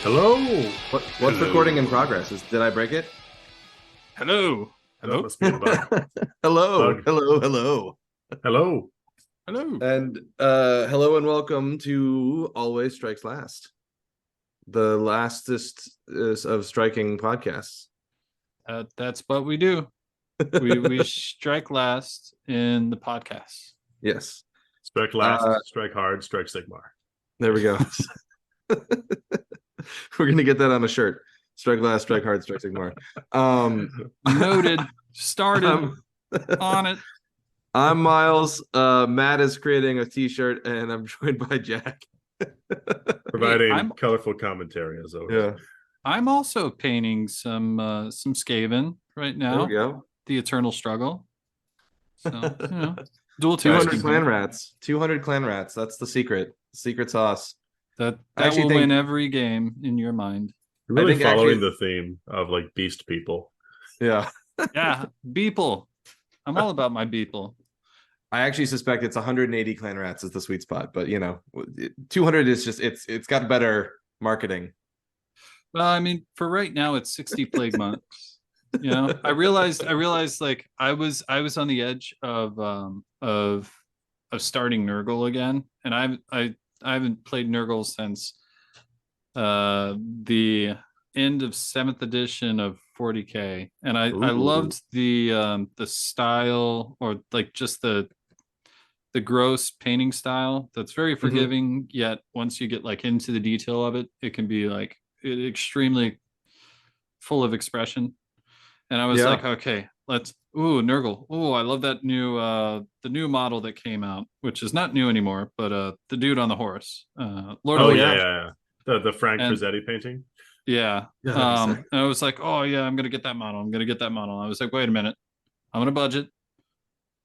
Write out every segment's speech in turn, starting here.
Hello. What's Hello. recording in progress? Did I break it? Hello. That Hello. must be a bug. Hello, Bug. hello. Hello. Hello. And hello and welcome to Always Strikes Last, the lastest of striking podcasts. That's what we do. We strike last in the podcast. Yes. Strike last, strike hard, strike Sigmar. There we go. We're gonna get that on a shirt. Strike last, strike hard, strike Sigmar. Noted. Started I'm, on it. I'm Miles. Matt is creating a t-shirt, and I'm joined by Jack. Providing colorful commentary as always. Yeah. I'm also painting some Skaven right now. There we go. The Eternal Struggle. So, dual 200 clan rats. 200 clan rats. That's the secret. Secret sauce. That will win every game in your mind. You're really following the theme of like beast people. Yeah. Yeah. Beeple. I'm all about my Beeple. I actually suspect it's 180 clan rats is the sweet spot, but 200 is just it's got better marketing. Well, I mean, for right now, it's 60 plague monks. I realized like I was on the edge of starting Nurgle again, and I haven't played Nurgle since the end of 7th edition of 40k, and I loved the style, or like just the gross painting style that's very forgiving, yet once you get like into the detail of it, it can be like extremely full of expression. And I was like, okay, Nurgle. I love that new the new model that came out, which is not new anymore, but the dude on the horse, Lord of yeah. The Frank Frazzetti painting. Yeah. And I was like, oh yeah, I'm gonna get that model. I was like, wait a minute, I'm gonna budget.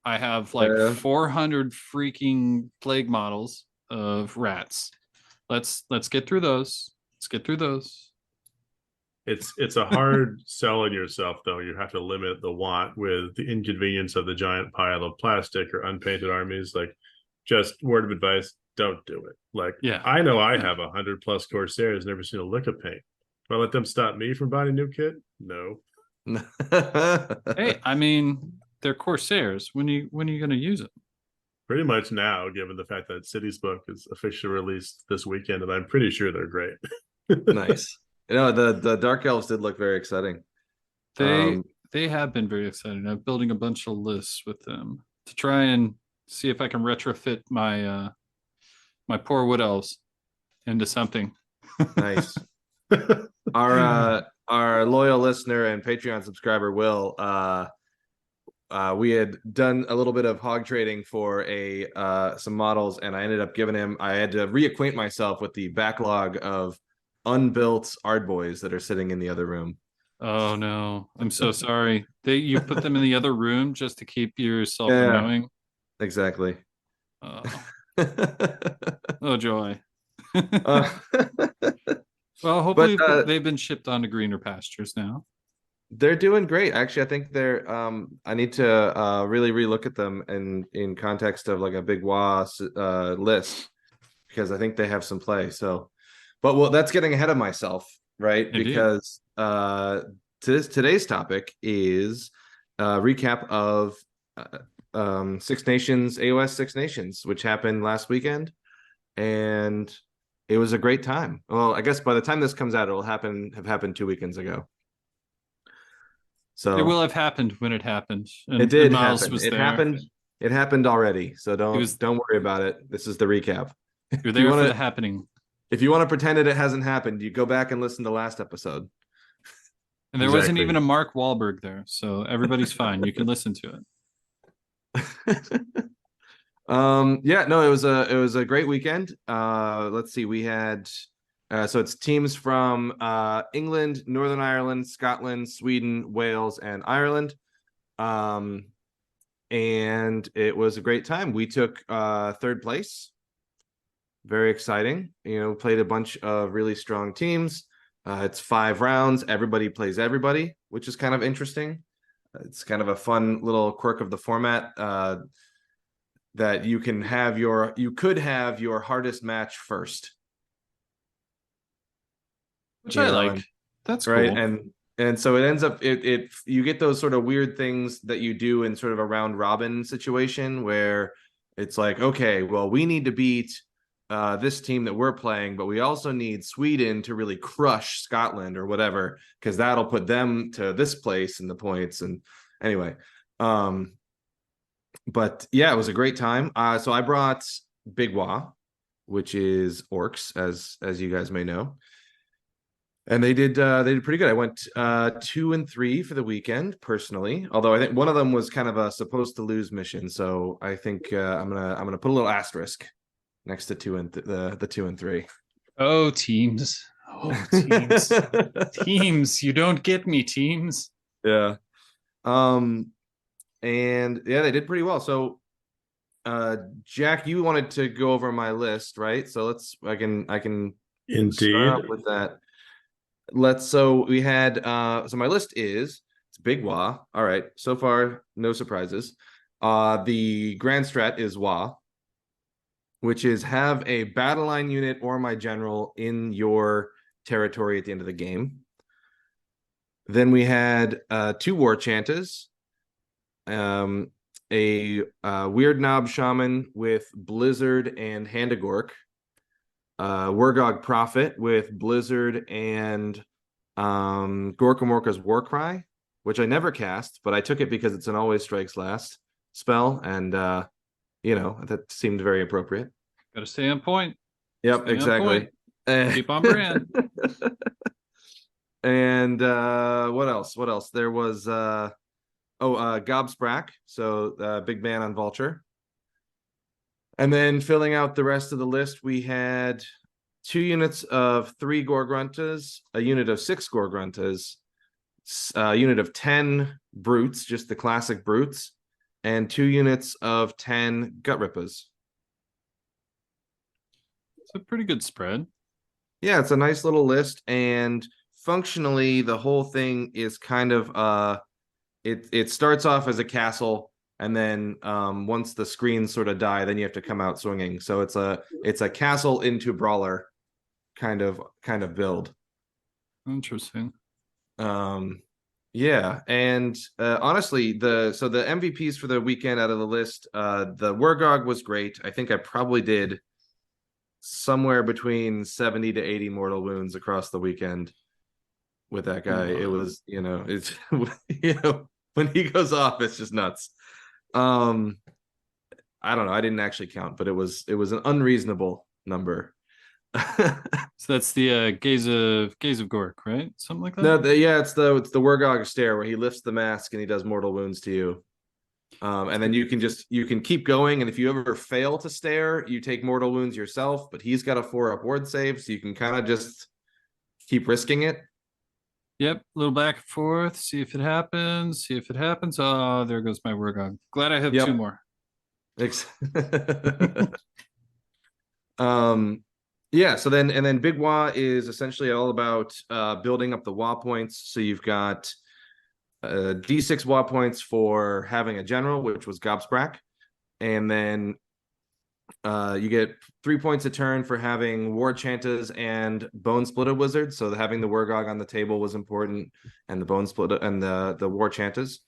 I have like 400 freaking plague models of rats. Let's get through those. It's a hard sell on yourself, though. You have to limit the want with the inconvenience of the giant pile of plastic or unpainted armies. Like, just word of advice, don't do it. Like, I know I have 100 plus Corsairs, never seen a lick of paint. Do I let them stop me from buying a new kit? No. Hey, I mean, they're Corsairs. When are you going to use it? Pretty much now, given the fact that City's book is officially released this weekend, and I'm pretty sure they're great. Nice. The Dark Elves did look very exciting. They have been very exciting. I'm building a bunch of lists with them to try and see if I can retrofit my my poor wood elves into something. Nice. Our loyal listener and Patreon subscriber Will, we had done a little bit of hog trading for some models, and I ended up giving him. I had to reacquaint myself with the backlog of unbuilt Ardboys that are sitting in the other room. Oh no, I'm so sorry. You put them in the other room just to keep yourself annoying. Exactly. Oh joy. Well, hopefully they've been shipped on to greener pastures now. They're doing great. Actually, I think they're I need to really relook at them in context of like a big list, because I think they have some play. So, but that's getting ahead of myself, right? Indeed. Because today's topic is a recap of Six Nations, AOS Six Nations, which happened last weekend, and it was a great time. Well, I guess by the time this comes out, it'll have happened 2 weekends ago. So it will have happened when it happened. And it did happen. It happened already. So don't worry about it. This is the recap. You're there for the happening. If you want to pretend it hasn't happened, you go back and listen to last episode. And there wasn't even a Mark Wahlberg there, so everybody's fine. You can listen to it. It was a great weekend. Let's see, we had so it's teams from England, Northern Ireland, Scotland, Sweden, Wales, and Ireland. And it was a great time. We took third place. Very exciting. Played a bunch of really strong teams. It's 5 rounds. Everybody plays everybody, which is kind of interesting. It's kind of a fun little quirk of the format, that you could have your hardest match first. which I like. That's right. cool. And so it ends up you get those sort of weird things that you do in sort of a round robin situation where it's like, okay, well, we need to beat this team that we're playing, but we also need Sweden to really crush Scotland or whatever, because that'll put them to this place in the points. And anyway, but yeah, it was a great time. So I brought Big Wa, which is orcs, as you guys may know. And they did pretty good. I went 2 and 3 for the weekend personally, although I think one of them was kind of a supposed to lose mission. So I think I'm gonna put a little asterisk next to 2 and the 2 and 3. Oh, teams. Oh, teams. Teams, you don't get me, teams. Yeah. And yeah, they did pretty well. So Jack, you wanted to go over my list, right? So I can Indeed. with that. So we had so my list is it's Big Wa. All right. So far, no surprises. The Grand Strat is Wa, which is have a battle line unit or my general in your territory at the end of the game. Then we had 2 War Chantas, a Weird Knob Shaman with Blizzard and Handagork, Wargog Prophet with Blizzard and Gorka Morka's Warcry, which I never cast, but I took it because it's an Always Strikes Last spell, and that seemed very appropriate. Gotta stay on point. Yep, exactly. Keep on brand. And what else? There was Gobsprack, so big ban on Vulture. And then filling out the rest of the list, we had 2 units of 3 Gorgruntas, a unit of 6 Gorgruntas, a unit of 10 Brutes, just the classic Brutes, and 2 units of 10 Gutrippas. It's a pretty good spread. Yeah, it's a nice little list, and functionally the whole thing is kind of it starts off as a castle, and then once the screens sort of die, then you have to come out swinging. So it's a castle into brawler kind of build. Interesting. Yeah, and honestly, the MVPs for the weekend out of the list, the Wargog was great. I think I probably did somewhere between 70 to 80 mortal wounds across the weekend with that guy. It was, it's when he goes off, it's just nuts. I don't know. I didn't actually count, but it was an unreasonable number. So that's the gaze of Gork, right? Something like that. No, it's the Wargog stare where he lifts the mask and he does mortal wounds to you. And then you can keep going, and if you ever fail to stare, you take mortal wounds yourself, but he's got a 4-up ward save, so you can kind of just keep risking it. Yep, a little back and forth, see if it happens. Oh, there goes my Wargog. Glad I have 2 more. Yeah, so then Big Wa is essentially all about building up the Wa points. So you've got D6 Wa points for having a general, which was Gobsprack, and then you get 3 points a turn for having War Chantas and Bone Splitter Wizard. So having the Wargog on the table was important, and the Bone Splitter and the War Chantas.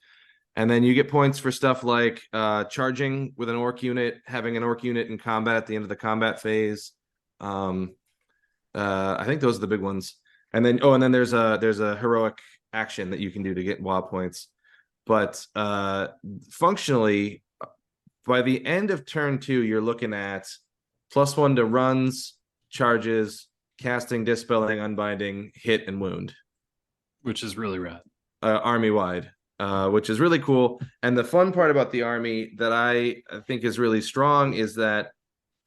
And then you get points for stuff like charging with an orc unit, having an orc unit in combat at the end of the combat phase. I think those are the big ones. And then there's a heroic action that you can do to get WA points. But functionally, by the end of turn 2, you're looking at +1 to runs, charges, casting, dispelling, unbinding, hit, and wound. Which is really rad. Army-wide. Which is really cool. And the fun part about the army that I think is really strong is that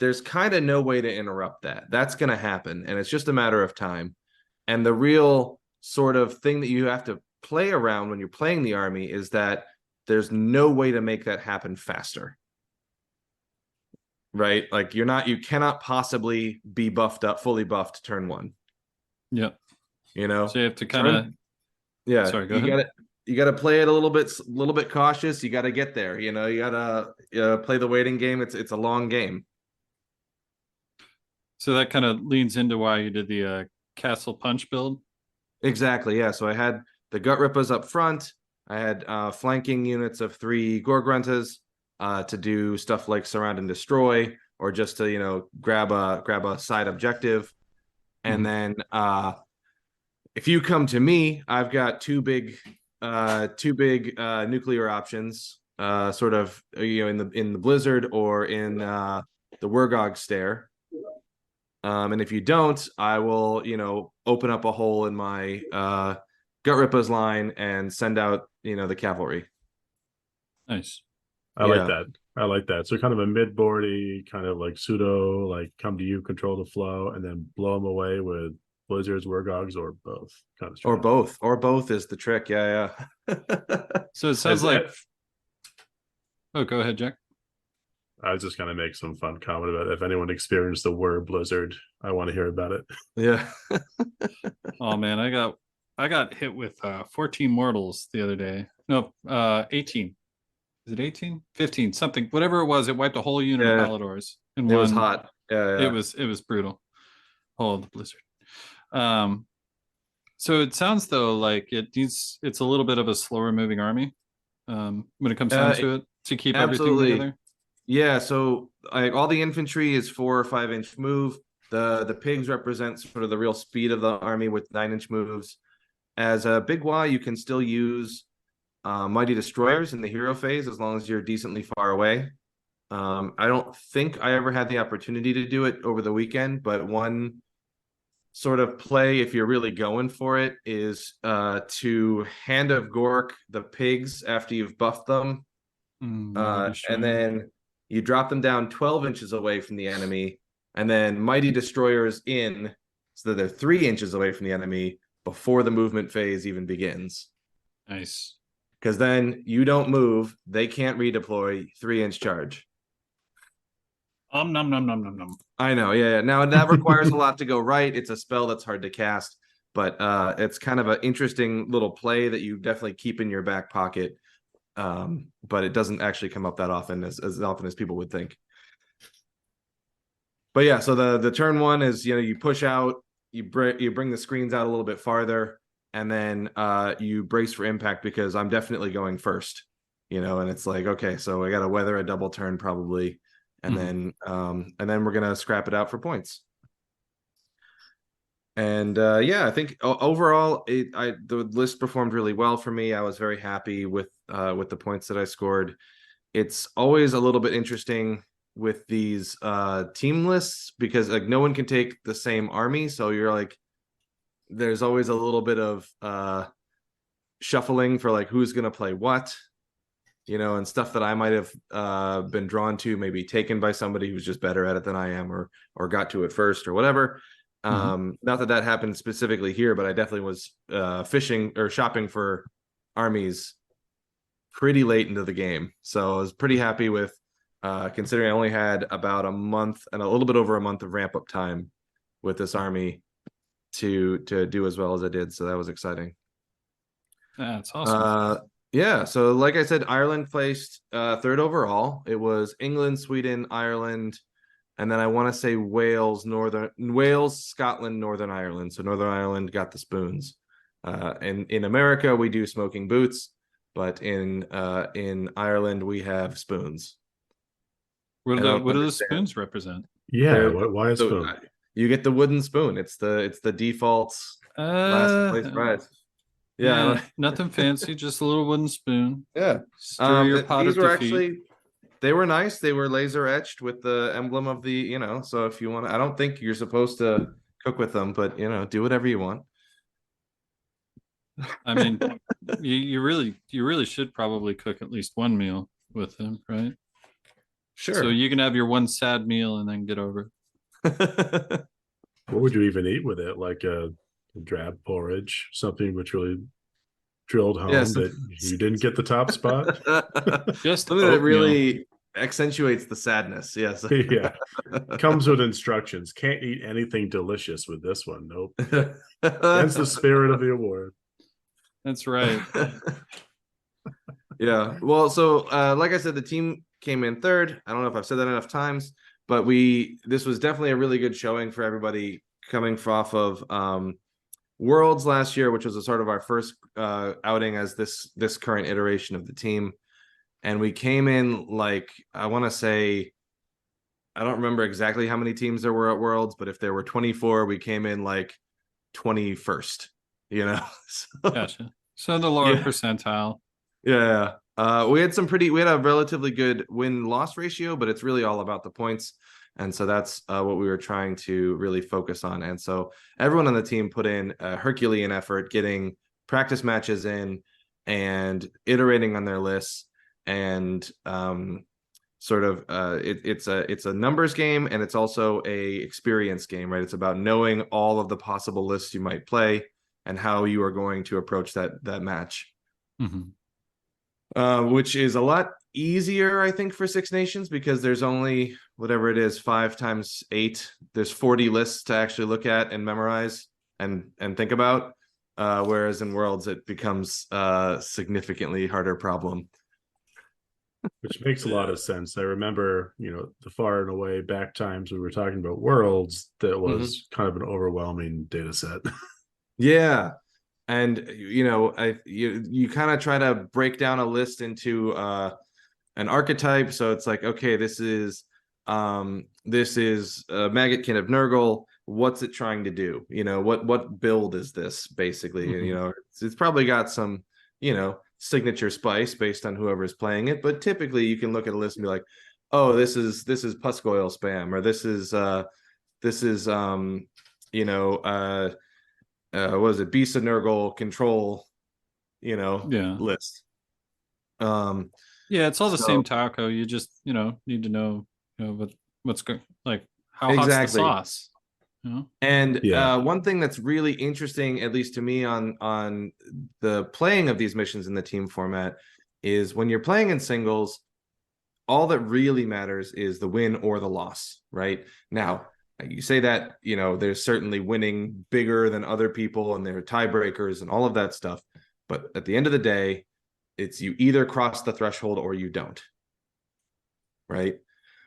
there's kind of no way to interrupt that. That's going to happen, and it's just a matter of time. And the real sort of thing that you have to play around when you're playing the army is that there's no way to make that happen faster. Right? Like you cannot possibly be fully buffed turn 1. Yep. So you have to kind of sorry, go ahead. You got to play it a little bit cautious. You got to get there. You got to play the waiting game. It's a long game. So that kind of leads into why you did the Castle Punch build. Exactly. Yeah. So I had the Gut Rippers up front. I had flanking units of 3 Gorgruntas to do stuff like surround and destroy, or just to, you know, grab a side objective. And then if you come to me, I've got two big nuclear options, sort of, you know, in the Blizzard or in the Wurgog Stare. And if you don't, I will, you know, open up a hole in my Gut Rippers line and send out, you know, the cavalry. Nice. I like that. I like that. So kind of a mid-boardy, kind of like pseudo, like come to you, control the flow, and then blow them away with blizzards, Wurgogs, or both. Kind of or both is the trick. Yeah. So it sounds like. Oh, go ahead, Jack. I was just gonna make some fun comment about it. If anyone experienced the word blizzard, I want to hear about it. Yeah. Oh man, I got hit with 14 mortals the other day. No, 18. Is it 18? 15, something, whatever it was, it wiped a whole unit of Paladors. It was hot. Yeah. It was brutal. Oh, the blizzard. So it sounds though like it's a little bit of a slower moving army when it comes down to it, to keep everything together. Yeah, so all the infantry is 4 or 5 inch move. The pigs represent sort of the real speed of the army with 9-inch moves. As a big Y, you can still use mighty destroyers in the hero phase as long as you're decently far away. I don't think I ever had the opportunity to do it over the weekend, but one sort of play, if you're really going for it, is to Hand of Gork the pigs after you've buffed them. And then you drop them down 12 inches away from the enemy, and then mighty destroyers in, so that they're 3 inches away from the enemy before the movement phase even begins. Nice. Because then you don't move, they can't redeploy 3-inch charge. Nom nom nom nom. I know, yeah. Now that requires a lot to go right. It's a spell that's hard to cast, but it's kind of an interesting little play that you definitely keep in your back pocket. But it doesn't actually come up that often as often as people would think. But yeah, so the turn one is, you know, you push out, you bring the screens out a little bit farther, and then you brace for impact, because I'm definitely going first, you know, and it's like, okay, so I got to weather a double turn probably, and then we're gonna scrap it out for points. And yeah, I think overall the list performed really well for me. I was very happy with the points that I scored. It's always a little bit interesting with these team lists, because like no one can take the same army, so you're like, there's always a little bit of shuffling for like who's gonna play what, you know, and stuff that I might have been drawn to, maybe taken by somebody who's just better at it than I am, or got to it first or whatever. Not that happened specifically here, but I definitely was fishing or shopping for armies pretty late into the game. So I was pretty happy with, considering I only had about a month and a little bit over a month of ramp up time with this army to do as well as I did. So that was exciting. That's awesome. Yeah, so like I said, Ireland placed 3rd overall. It was England, Sweden, Ireland, and then I want to say Wales, Scotland, Northern Ireland. So Northern Ireland got the spoons. And in America, we do smoking boots, but in Ireland, we have spoons. What do the spoons represent? Yeah, why a spoon? You get the wooden spoon. It's the default last place prize. Yeah, nothing fancy, just a little wooden spoon. Yeah. Stir your pot these of were defeat. actually, they were nice. They were laser etched with the emblem of the, you know, so if you want to, I don't think you're supposed to cook with them, but you know, do whatever you want. I mean, you really should probably cook at least one meal with them, right? Sure. So you can have your one sad meal and then get over it. What would you even eat with it? Like a drab porridge, something which really drilled home that you didn't get the top spot. Just something that really accentuates the sadness. Yes. Yeah. Comes with instructions. Can't eat anything delicious with this one. Nope. That's the spirit of the award. That's right. Yeah. Well, so like I said, the team came in 3rd. I don't know if I've said that enough times, but this was definitely a really good showing for everybody coming off of Worlds last year, which was a sort of our first outing as this current iteration of the team. And we came in like, I want to say, I don't remember exactly how many teams there were at Worlds, but if there were 24, we came in like 21st, you know? So, Gotcha. So the lower Yeah. percentile. yeah. We had a relatively good win-loss ratio, but it's really all about the points. And so that's what we were trying to really focus on. And so everyone on the team put in a Herculean effort, getting practice matches in and iterating on their lists. And it's a numbers game, and it's also a experience game, right? It's about knowing all of the possible lists you might play and how you are going to approach that match. Mm-hmm. Which is a lot easier, I think, for Six Nations, because there's only whatever it is, 5 times 8. There's 40 lists to actually look at and memorize and think about. Whereas in Worlds, it becomes a significantly harder problem. Which makes a lot of sense. I remember, the far and away back times we were talking about Worlds, that was kind of an overwhelming data set. Yeah. And you kind of try to break down a list into an archetype. So it's like, okay, this is Maggotkin of Nurgle. What's it trying to do? What build is this basically? It's probably got some signature spice based on whoever's playing it, but typically you can look at a list and be like, oh, this is Puskoil spam, or this is what is it, Beast of Nurgle control, list. It's all the same taco. You just need to know what's good, like how hot's the sauce. And one thing that's really interesting, at least to me, on the playing of these missions in the team format, is when you're playing in singles, all that really matters is the win or the loss, right? Now, you say that, there's certainly winning bigger than other people, and there are tiebreakers and all of that stuff. But at the end of the day, it's you either cross the threshold or you don't, right?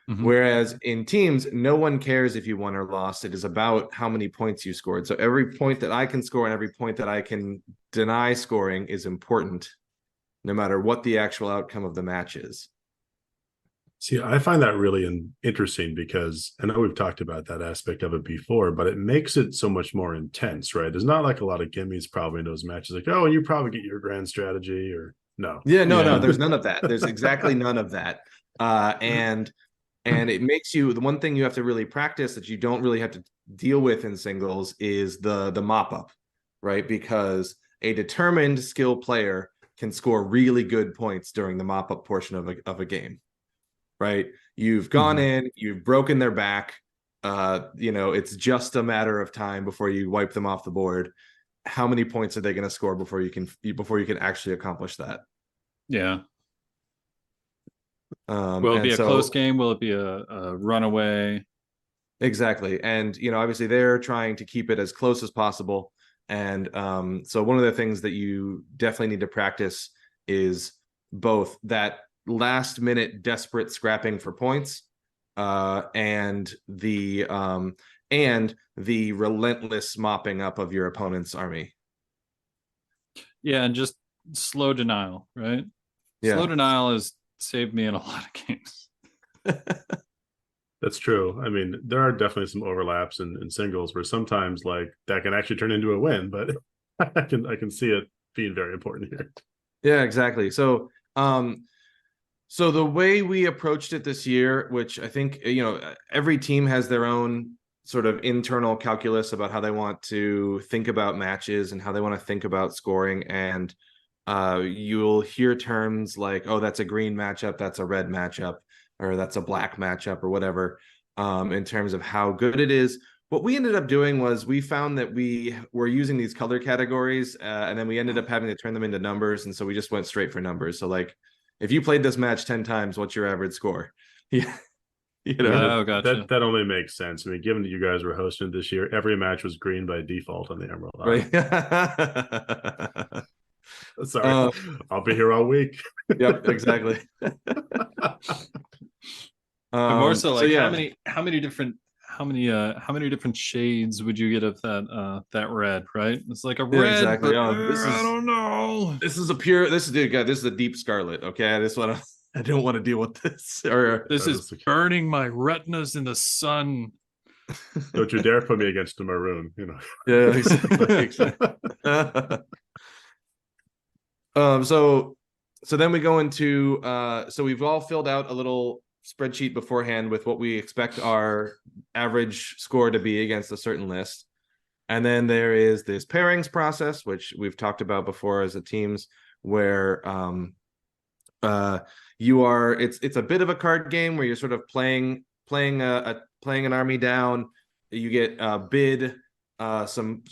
Mm-hmm. Whereas in teams, no one cares if you won or lost. It is about how many points you scored. So every point that I can score and every point that I can deny scoring is important, no matter what the actual outcome of the match is. See, I find that really interesting, because I know we've talked about that aspect of it before, but it makes it so much more intense, right? There's not like a lot of gimmies probably in those matches, like, oh, you probably get your grand strategy, or no. No, there's none of that. There's exactly none of that. And it makes you, the one thing you have to really practice that you don't really have to deal with in singles is the mop up, right? Because a determined skill player can score really good points during the mop up portion of a game, right? You've gone in, you've broken their back. It's just a matter of time before you wipe them off the board. How many points are they going to score before you can actually accomplish that? Yeah. Will it be a close game? Will it be a runaway? Exactly. And, obviously they're trying to keep it as close as possible. And so one of the things that you definitely need to practice is both that last minute desperate scrapping for points and the relentless mopping up of your opponent's army. Yeah, and just slow denial, right? Yeah. Slow denial has saved me in a lot of games. That's true. I mean, there are definitely some overlaps in singles where sometimes like that can actually turn into a win, but I can see it being very important here. Yeah, exactly. So so the way we approached it this year, which I think, every team has their own sort of internal calculus about how they want to think about matches and how they want to think about scoring. And you'll hear terms like, oh, that's a green matchup, that's a red matchup, or that's a black matchup, or whatever, in terms of how good it is. What we ended up doing was we found that we were using these color categories, and then we ended up having to turn them into numbers. And so we just went straight for numbers. So like, if you played this match 10 times, what's your average score? Yeah. Gotcha. That only makes sense. I mean, given that you guys were hosting it this year, every match was green by default on the Emerald Isle. Right. Sorry, I'll be here all week. Yep, exactly. But more so, like, how many different many different shades would you get of that red, right? It's like a Yeah, red, exactly. but This I is don't know. this is a pure. This is dude, God, this is a deep scarlet. Okay, I just want to. I don't want to deal with this. Or This is burning my retinas in the sun. Don't you dare put me against the maroon, you know. yeah, exactly. So then we go into so we've all filled out a little spreadsheet beforehand with what we expect our average score to be against a certain list. And then there is this pairings process, which we've talked about before as a teams, where you are it's a bit of a card game where you're sort of playing an army down. You get bid some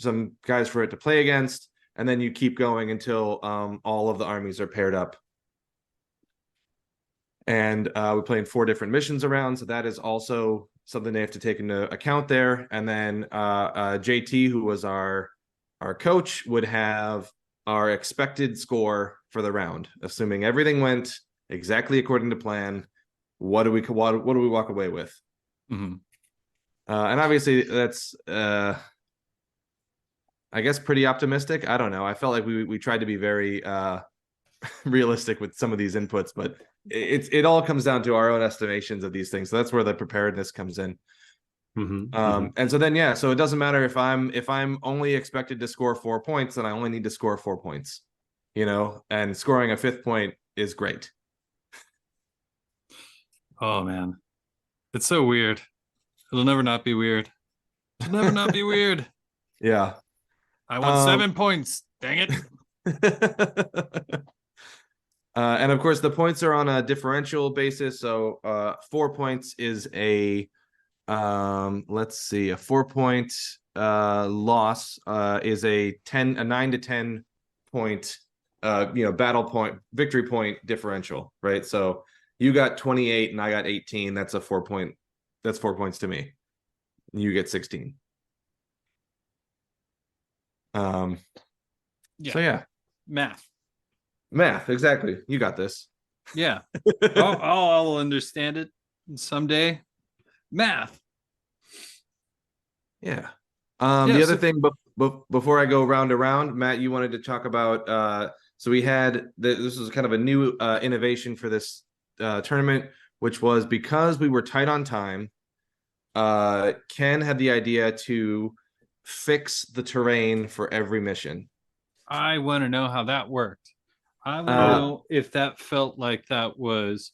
guys for it to play against, and then you keep going until all of the armies are paired up. And we're playing 4 different missions around, so that is also something they have to take into account there. And then JT, who was our coach, would have our expected score for the round, assuming everything went exactly according to plan. What do we walk away with? Mm-hmm. And obviously that's I guess pretty optimistic. I don't know. I felt like we tried to be very realistic with some of these inputs, but it all comes down to our own estimations of these things. So that's where the preparedness comes in. And so then so it doesn't matter if I'm only expected to score 4 points, then I only need to score 4 points, you know, and scoring a 5th point is great. Oh man, it's so weird. It'll never not be weird. It'll never not be weird. Yeah. I want 7 points. Dang it. And of course, the points are on a differential basis. So 4 points is a let's see, a 4-point loss is a 9 to 10 point battle point, victory point differential, right? So you got 28 and I got 18. That's 4 points to me. You get 16. So yeah, math, exactly. You got this. Yeah. I'll understand it someday. Math. Yeah. The other thing, before I go round to round, Matt, you wanted to talk about. So we had this was kind of a new innovation for this tournament, which was because we were tight on time. Ken had the idea to fix the terrain for every mission. I want to know how that worked. I want to know if that felt like that was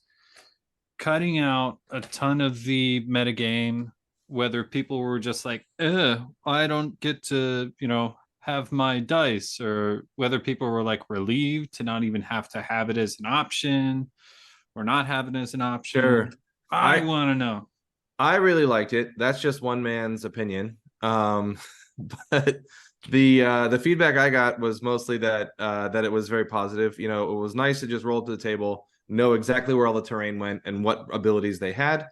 cutting out a ton of the metagame, whether people were just like, I don't get to, have my dice, or whether people were like relieved to not even have to have it as an option or not have it as an option. Sure. I want to know. I really liked it. That's just one man's opinion. But the feedback I got was mostly that it was very positive. It was nice to just roll to the table, know exactly where all the terrain went and what abilities they had.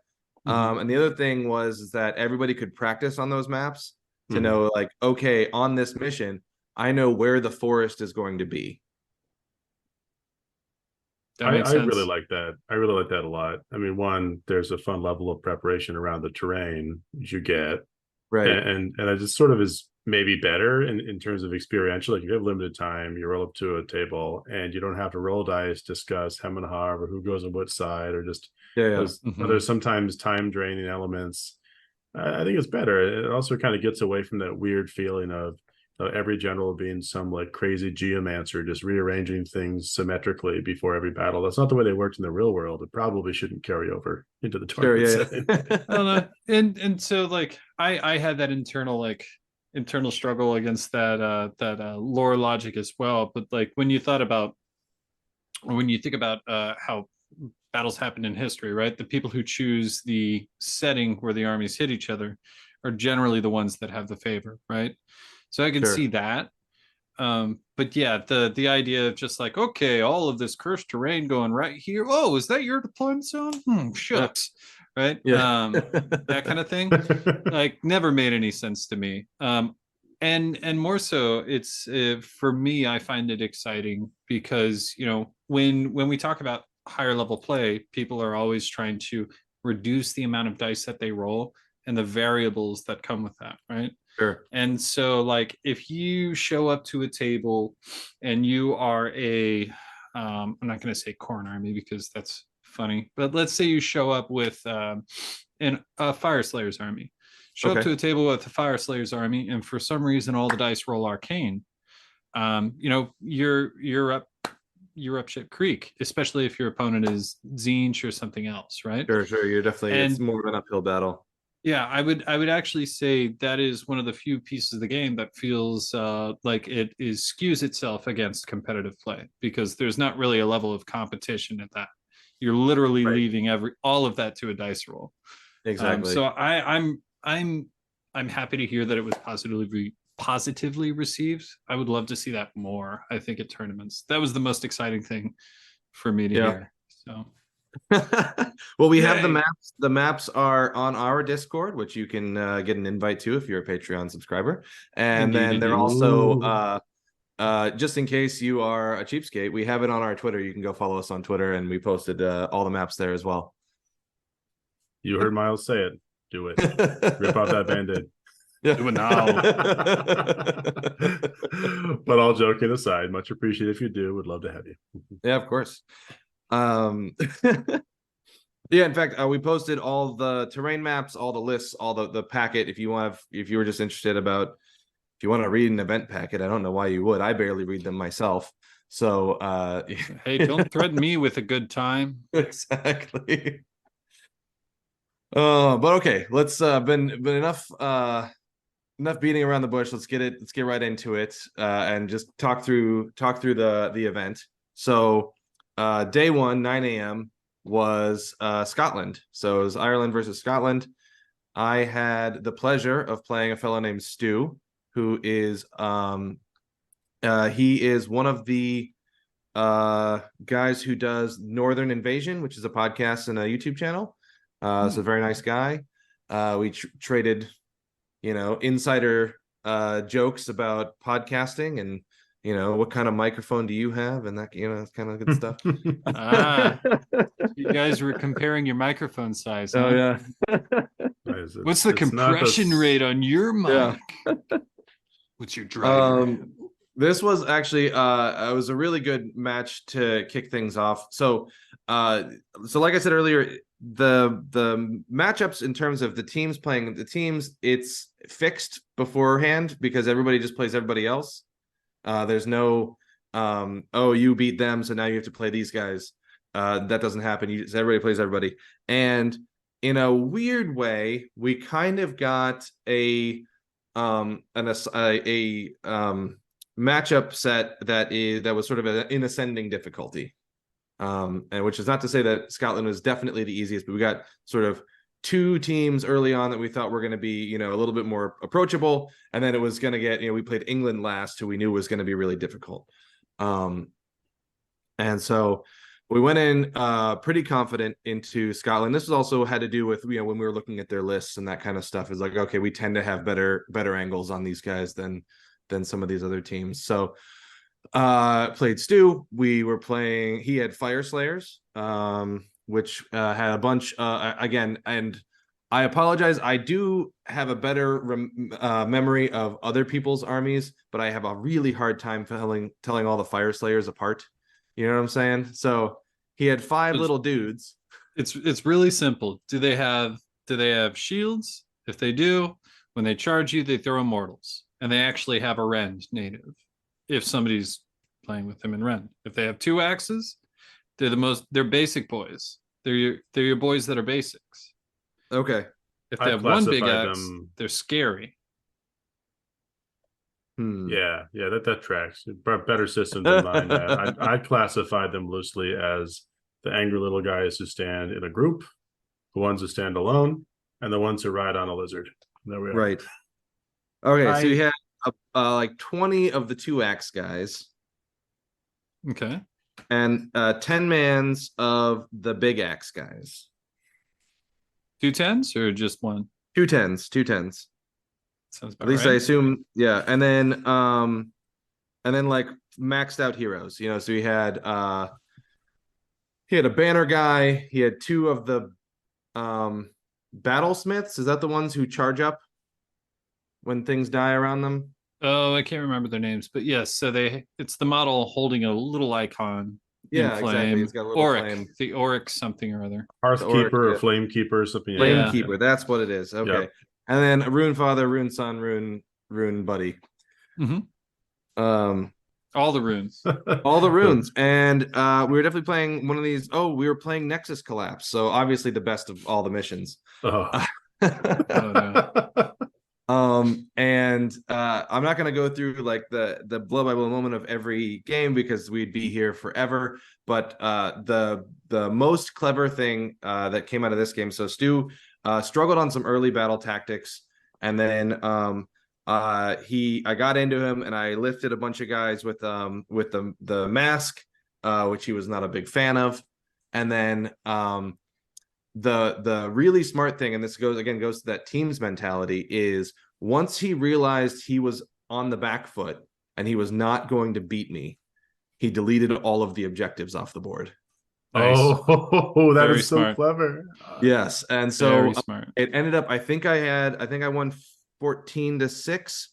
And the other thing was that everybody could practice on those maps to know, like, okay, on this mission, I know where the forest is going to be. I really like that. I really like that a lot. I mean, one, there's a fun level of preparation around the terrain you get. Right. And it just sort of is maybe better in terms of experiential. Like if you have limited time, you roll up to a table and you don't have to roll dice, discuss hem and haw, or who goes on what side, or just there's sometimes time draining elements. I think it's better. It also kind of gets away from that weird feeling of every general being some like crazy geomancer, just rearranging things symmetrically before every battle. That's not the way they worked in the real world. It probably shouldn't carry over into the tournament setting. I don't know. And so like I had that internal struggle against that lore logic as well. But like when you think about how battles happen in history, right? The people who choose the setting where the armies hit each other are generally the ones that have the favor, right? So I can see that. But yeah, the idea of just like, okay, all of this cursed terrain going right here. Oh, is that your deployment zone? Shucks. Right. Yeah. That kind of thing. Like never made any sense to me. And more so it's for me, I find it exciting because, when we talk about higher level play, people are always trying to reduce the amount of dice that they roll and the variables that come with that, right? Sure. And so, like, if you show up to a table and you are I'm not going to say corn army because that's funny, but let's say you show up with a Fire Slayer's army. Show up to a table with the Fire Slayer's army, and for some reason all the dice roll arcane. You're up shit creek, especially if your opponent is Zinch or something else, right? Sure. You're definitely, it's more of an uphill battle. Yeah, I would actually say that is one of the few pieces of the game that feels like it skews itself against competitive play, because there's not really a level of competition at that. You're literally leaving all of that to a dice roll. Exactly. So I'm happy to hear that it was positively received. I would love to see that more. I think at tournaments, that was the most exciting thing for me to hear. So. Well, we have the maps. The maps are on our Discord, which you can get an invite to if you're a Patreon subscriber. And then they're also just in case you are a cheapskate, we have it on our Twitter. You can go follow us on Twitter, and we posted all the maps there as well. You heard Miles say it. Do it. Rip out that Band-Aid. Do it now. But all joking aside, much appreciated if you do. Would love to have you. Yeah, of course. Yeah, in fact, we posted all the terrain maps, all the lists, all the packet. If you were just interested about, if you want to read an event packet, I don't know why you would. I barely read them myself. So hey, don't threaten me with a good time. Exactly. But okay, let's been enough beating around the bush. Let's get right into it, and just talk through the event. So day 1, 9 a.m. was Scotland. So it was Ireland versus Scotland. I had the pleasure of playing a fellow named Stu, who is he is one of the guys who does Northern Invasion, which is a podcast and a YouTube channel. So a very nice guy. We traded, insider jokes about podcasting and, what kind of microphone do you have? And that, that's kind of good stuff. You guys were comparing your microphone size. Oh, huh? yeah. What's the compression rate on your mic? Yeah. What's your driver? This was actually it was a really good match to kick things off. So like I said earlier, the matchups in terms of the teams playing the teams, it's fixed beforehand because everybody just plays everybody else. There's no you beat them, so now you have to play these guys. That doesn't happen. Everybody plays everybody. And in a weird way, we kind of got a matchup set that was sort of in ascending difficulty. And which is not to say that Scotland was definitely the easiest, but we got sort of two teams early on that we thought were going to be, a little bit more approachable. And then it was going to get, we played England last, who we knew was going to be really difficult. And so we went in pretty confident into Scotland. This was also had to do with, when we were looking at their lists and that kind of stuff. Is like, okay, we tend to have better angles on these guys than some of these other teams. So played Stu. We were playing, he had Fire Slayers, which had a bunch again, and I apologize, I do have a better memory of other people's armies, but I have a really hard time telling all the Fire Slayers apart. You know what I'm saying? So he had 5 little dudes. It's really simple. Do they have shields? If they do, when they charge you, they throw immortals. And they actually have a rend native if somebody's playing with them in rend. If they have 2 axes, they're basic boys. They're your boys that are basics. Okay. If they have 1 big axe, they're scary. Yeah, that tracks. Better system than mine. I classified them loosely as the angry little guys who stand in a group, the ones who stand alone, and the ones who ride on a lizard. There we are. Right. Okay, so you had like 20 of the 2 axe guys. Okay. And 10 mans of the big axe guys. 2 10s or just 1? 2 10s. 2 10s. Sounds about At least right. I assume, yeah. And then like maxed out heroes, so he had a banner guy, he had 2 of the battlesmiths. Is that the ones who charge up when things die around them? Oh, I can't remember their names, but yes. So it's the model holding a little icon in Yeah, flame. exactly. It's got a little Auric, flame. the Auric something or other. Hearthkeeper or yeah. Flamekeeper or something. Flame Yeah. Keeper. That's what it is. Okay. Yep. And then a Rune Father, Rune Son, Rune Buddy. All the runes. All the runes. And we were definitely playing one of these. Oh, we were playing Nexus Collapse. So obviously the best of all the missions. Oh. And I'm not going to go through like the blow by blow moment of every game because we'd be here forever, but the most clever thing that came out of this game, so Stu struggled on some early battle tactics, and then I got into him and I lifted a bunch of guys with the mask, which he was not a big fan of, and then the really smart thing, and this goes to that team's mentality, is once he realized he was on the back foot and he was not going to beat me, he deleted all of the objectives off the board. Nice. Oh, that Very is so smart. clever. Yes, and so Very smart. it ended up. I think I won 14-6.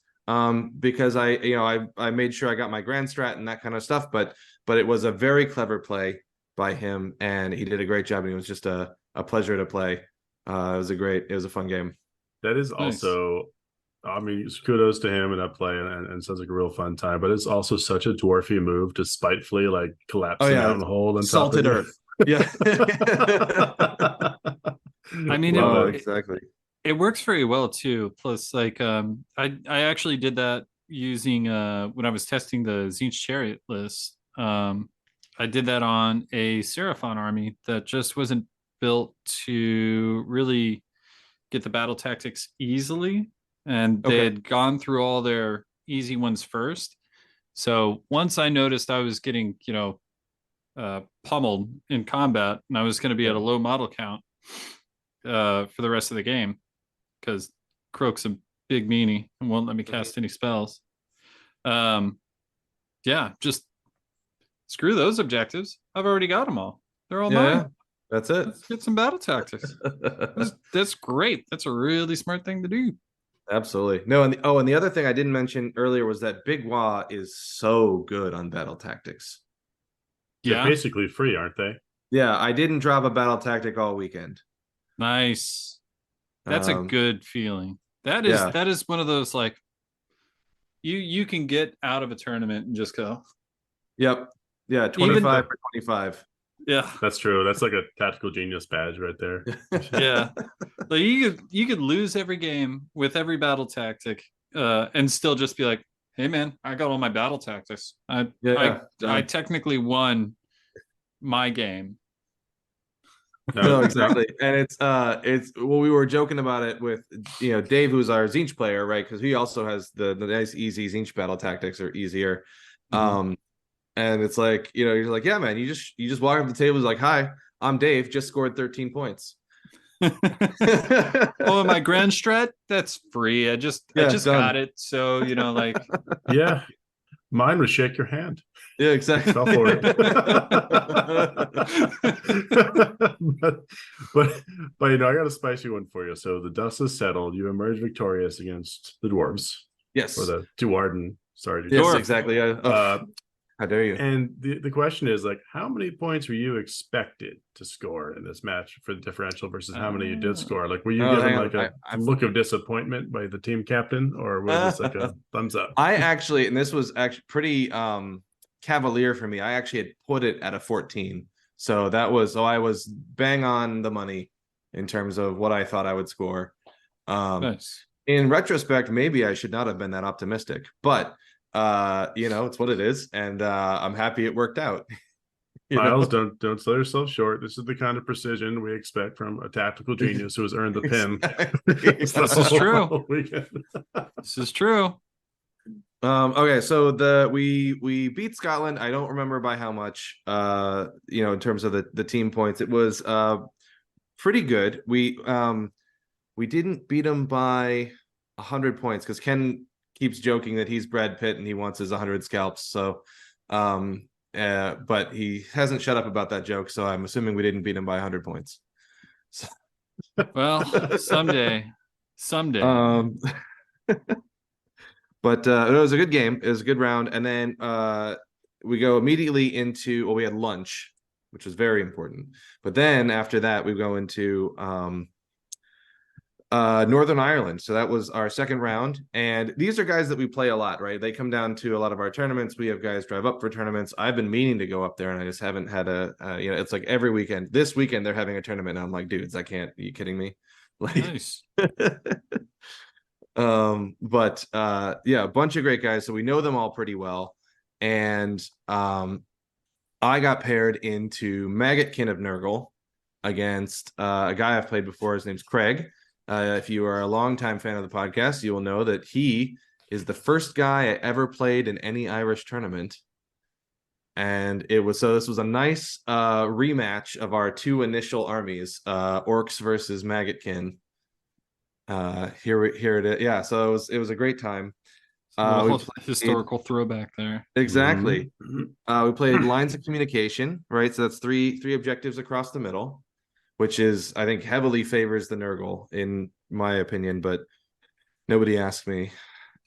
Because I made sure I got my grand strat and that kind of stuff. But it was a very clever play by him, and he did a great job. And it was just a pleasure to play. It was a fun game. That is also, I mean, kudos to him and that play, and sounds like a real fun time. But it's also such a dwarfy move to spitefully like collapse out in the hole and salted earth. Yeah. I mean, exactly. It works very well too. Plus, like, I actually did that using when I was testing the Tzeentch Chariot list. I did that on a Seraphon army that just wasn't built to really get the battle tactics easily, and they had gone through all their easy ones first. So once I noticed I was getting, pummeled in combat, and I was going to be at a low model count for the rest of the game, because Croak's a big meanie and won't let me cast any spells. Just screw those objectives. I've already got them all. They're all mine. That's it. Let's get some battle tactics. That's great. That's a really smart thing to do. Absolutely. No, and the other thing I didn't mention earlier was that Big Wah is so good on battle tactics. They're basically free, aren't they? Yeah, I didn't drop a battle tactic all weekend. Nice. That's a good feeling. That is one of those, like, you can get out of a tournament and just go. Yep. Yeah, 25 for 25. Yeah, that's true. That's like a tactical genius badge right there. Yeah, like you could lose every game with every battle tactic, and still just be like, "Hey, man, I got all my battle tactics. I technically won my game." No, exactly. And it's well, we were joking about it with Dave, who's our Tzeentch player, right? Because he also has the nice easy Tzeentch battle tactics, or easier. And it's like, you're like, yeah, man, you just walk up the table, is like, hi, I'm Dave, just scored 13 points. Oh, my grand strat, that's free. I just got it. So, like, yeah, mine was shake your hand. Yeah, exactly. Fell for it. but I got a spicy one for you. So the dust is settled. You emerge victorious against the dwarves. Yes. Or the Duarden. Sorry. Yes, exactly. How dare you? And the question is, like, how many points were you expected to score in this match for the differential versus how many you did score? Like, were you given like a look of disappointment by the team captain, or was this like a thumbs up? I actually, and this was actually pretty cavalier for me. I actually had put it at a 14. So I was bang on the money in terms of what I thought I would score. Nice. In retrospect, maybe I should not have been that optimistic, but it's what it is, and I'm happy it worked out. Miles, don't sell yourself short. This is the kind of precision we expect from a tactical genius who has earned the pin. This is true. This is true. Okay, so we beat Scotland. I don't remember by how much. In terms of the team points, it was pretty good. We didn't beat them by 100 points because Ken keeps joking that he's Brad Pitt and he wants his 100 scalps. So, but he hasn't shut up about that joke. So I'm assuming we didn't beat him by 100 points. So, Well, someday. Um, but it was a good game. It was a good round, and then we go immediately into we had lunch, which was very important. But then after that, we go into Northern Ireland. So that was our second round. And these are guys that we play a lot, right? They come down to a lot of our tournaments. We have guys drive up for tournaments. I've been meaning to go up there and I just haven't had it's like every weekend. This weekend they're having a tournament. And I'm like, dudes, I can't. Are you kidding me? Like, nice. But yeah, a bunch of great guys. So we know them all pretty well. And I got paired into Maggotkin of Nurgle against a guy I've played before. His name's Craig. If you are a longtime fan of the podcast, you will know that he is the first guy I ever played in any Irish tournament. And this was a nice rematch of our two initial armies, Orcs versus Maggotkin. Here it is. Yeah, so it was a great time. Historical throwback there. Exactly. We played lines of communication, right? So that's three objectives across the middle, which is, I think, heavily favors the Nurgle, in my opinion, but nobody asked me.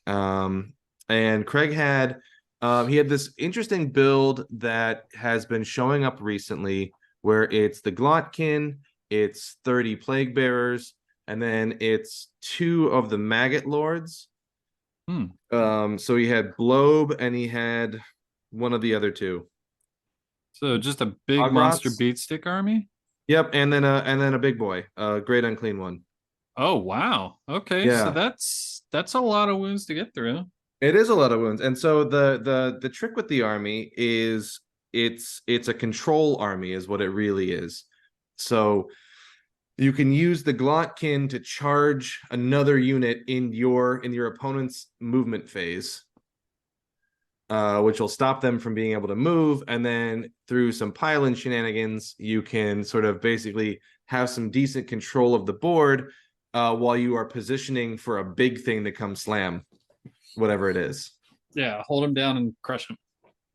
And Craig had this interesting build that has been showing up recently, where it's the Glotkin, it's 30 Plague Bearers, and then it's 2 of the Maggot Lords. So he had Blobe and he had one of the other 2. So just a big Ogrots. monster beatstick army? Yep, and then a big boy, a great unclean one. Oh wow. Okay, yeah. So that's a lot of wounds to get through. It is a lot of wounds. And so the trick with the army is it's a control army is what it really is. So you can use the Glotkin to charge another unit in your opponent's movement phase, which will stop them from being able to move. And then through some pile-in shenanigans, you can sort of basically have some decent control of the board while you are positioning for a big thing to come slam, whatever it is. Yeah, hold him down and crush him.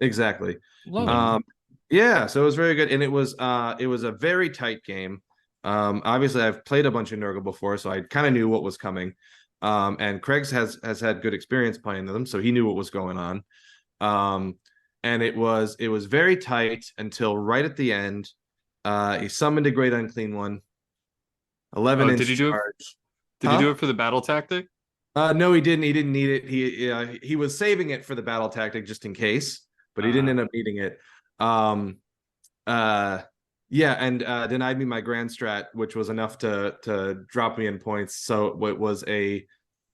Exactly. Love it. Yeah, so it was very good. And it was a very tight game. Obviously I've played a bunch of Nurgle before, so I kind of knew what was coming. And Craig's has had good experience playing them, so he knew what was going on. And it was very tight until right at the end. He summoned a great unclean one. 11-inch charge. Did he do it for the battle tactic? No, he didn't. He didn't need it. He was saving it for the battle tactic just in case, but he didn't end up needing it. Yeah, and denied me my grand strat, which was enough to drop me in points. So it was a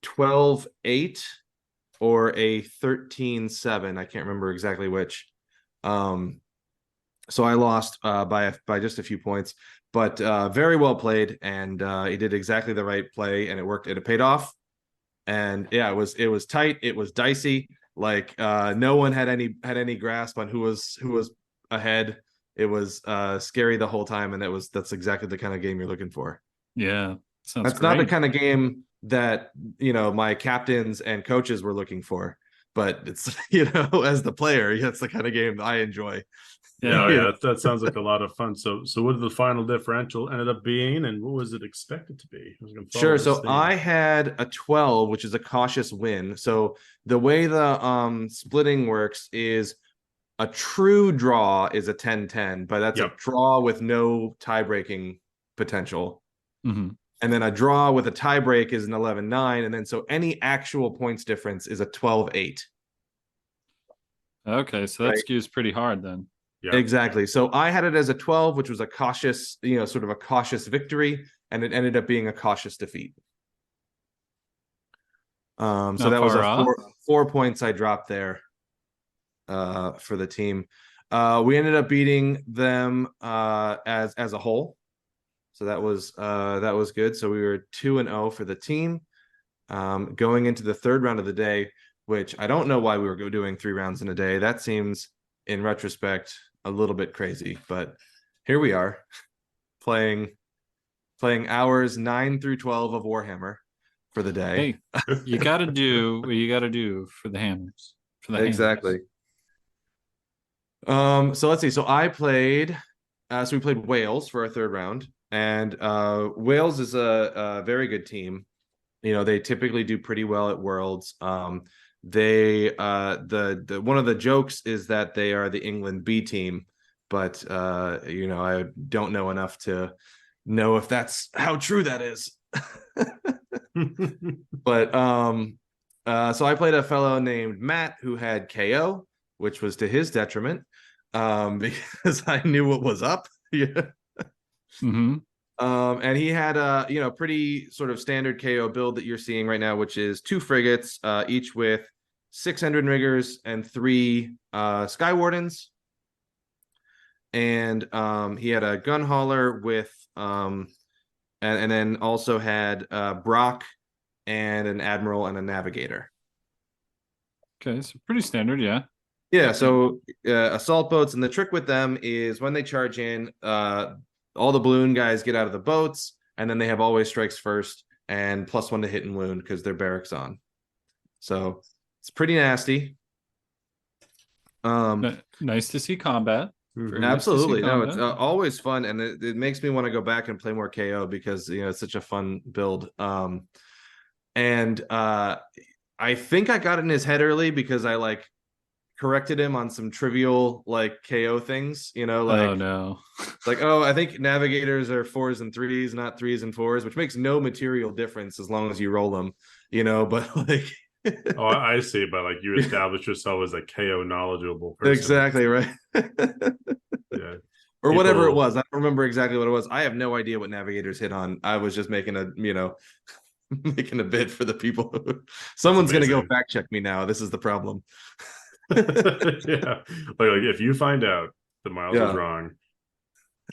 12-8 or a 13-7. I can't remember exactly which. So I lost by just a few points, but very well played, and he did exactly the right play, and it worked. It paid off, and yeah, it was tight. It was dicey. Like no one had any grasp on who was ahead. It was scary the whole time, and that's exactly the kind of game you're looking for. Yeah, that's not the kind of game that my captains and coaches were looking for, but it's as the player, that's the kind of game that I enjoy. Yeah, that sounds like a lot of fun. So what did the final differential ended up being, and what was it expected to be? Sure. So I had a 12, which is a cautious win. So the way the splitting works is a true draw is a 10-10, but that's a draw with no tie-breaking potential. Mm-hmm. And then a draw with a tie-break is an 11-9, and then so any actual points difference is a 12-8. Okay, so that skews pretty hard then. Yeah. Exactly. So I had it as a 12, which was a cautious, sort of a cautious victory, and it ended up being a cautious defeat. So that was a 4 points I dropped there for the team. We ended up beating them as a whole. So that was good. So we were 2-0 for the team. Going into the third round of the day, which I don't know why we were doing 3 rounds in a day. That seems, in retrospect, a little bit crazy, but here we are playing hours 9 through 12 of Warhammer for the day. Hey, you got to do what you got to do for the hammers. Exactly. So let's see. So I played. So we played Wales for our third round, And Wales is a very good team. They typically do pretty well at Worlds. They the one of the jokes is that they are the England B team, but I don't know enough to know if that's how true that is. But so I played a fellow named Matt who had KO, which was to his detriment, because I knew what was up. Yeah. Mm-hmm. And he had a pretty sort of standard KO build that you're seeing right now, which is 2 frigates, each with 600 riggers and 3 sky wardens. And he had a gun hauler with and then also had Brock and an admiral and a navigator. Okay, so pretty standard, yeah. Yeah, so assault boats, and the trick with them is when they charge in, all the balloon guys get out of the boats, and then they have always strikes first and +1 to hit and wound because they're barracks on. So it's pretty nasty. Nice to see combat. Absolutely. No, it's always fun, and it makes me want to go back and play more KO because it's such a fun build. And I think I got it in his head early because I corrected him on some trivial KO things, oh no. I think navigators are 4s and 3s, not 3s and 4s, which makes no material difference as long as you roll them, but oh, I see, but you establish yourself as a KO knowledgeable person. Exactly, right. Yeah. Or whatever it was. I don't remember exactly what it was. I have no idea what navigators hit on. I was just making a making a bid for the people. Someone's gonna go fact check me now. This is the problem. Yeah, if you find out that Miles is wrong,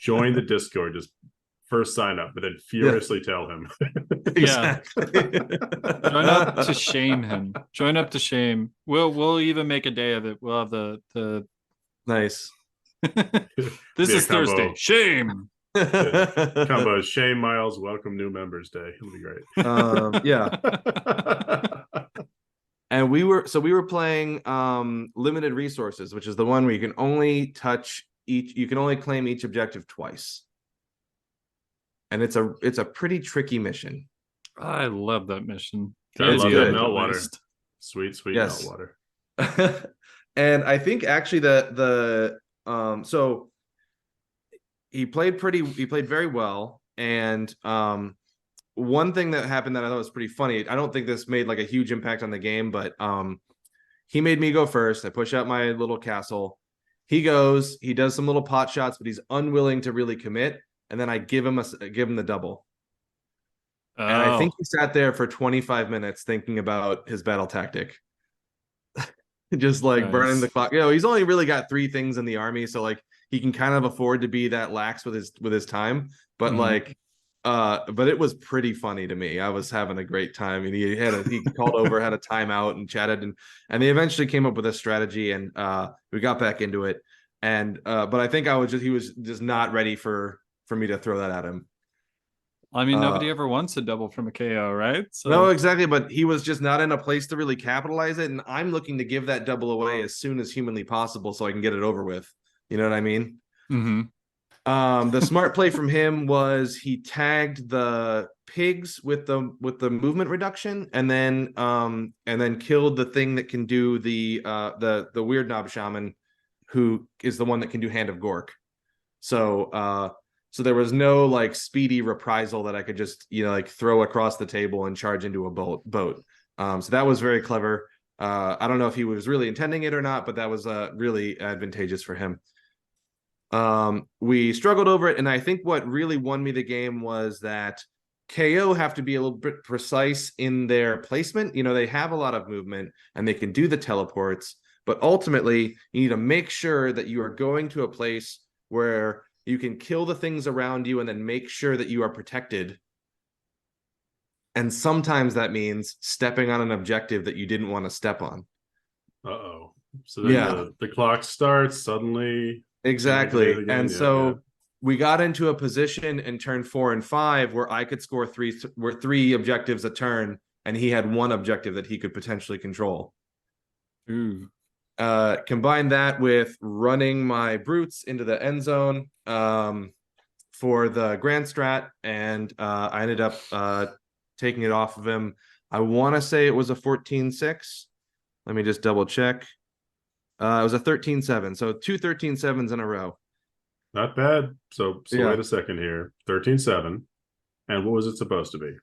join the Discord. Just first sign up, but then furiously tell him. Exactly. Join up to shame him. Join up to shame. We'll even make a day of it. We'll have the nice. This is Thursday. Shame. Combo shame Miles. Welcome new members day. It'll be great. Yeah. And we were playing limited resources, which is the one where you can only claim each objective twice. And it's a pretty tricky mission. I love that mission. I love that meltwater. Sweet yes. meltwater. And I think actually so he played very well. And one thing that happened that I thought was pretty funny, I don't think this made a huge impact on the game, but he made me go first. I push out my little castle. He does some little pot shots, but he's unwilling to really commit. And then I give him the double. Oh. And I think he sat there for 25 minutes thinking about his battle tactic. Just nice. Burning the clock. He's only really got 3 things in the army, so he can kind of afford to be that lax with his time. But but it was pretty funny to me. I was having a great time, and he called over, had a timeout, and chatted, and they eventually came up with a strategy, and we got back into it. And but I think he was just not ready for me to throw that at him. I mean, nobody ever wants a double from a KO, right? So... No, exactly. But he was just not in a place to really capitalize it, and I'm looking to give that double away as soon as humanly possible so I can get it over with. You know what I mean? Mm-hmm. The smart play from him was he tagged the pigs with the movement reduction, and then killed the thing that can do the weird knob shaman, who is the one that can do Hand of Gork. So there was no speedy reprisal that I could just throw across the table and charge into a boat. So that was very clever. I don't know if he was really intending it or not, but that was really advantageous for him. We struggled over it, and I think what really won me the game was that KO have to be a little bit precise in their placement. They have a lot of movement and they can do the teleports, but ultimately you need to make sure that you are going to a place where you can kill the things around you and then make sure that you are protected. And sometimes that means stepping on an objective that you didn't want to step on. Uh-oh. So then the clock starts suddenly. Exactly. We got into a position in turn 4 and 5 where I could score 3 objectives a turn, and he had 1 objective that he could potentially control. Ooh. Combine that with running my brutes into the end zone. for the Grand Strat, and I ended up taking it off of him. I want to say it was a 14-6. Let me just double check. It was a 13-7. So 2 13-7s in a row. Not bad. So Yeah. wait a second here. 13-7. And what was it supposed to be?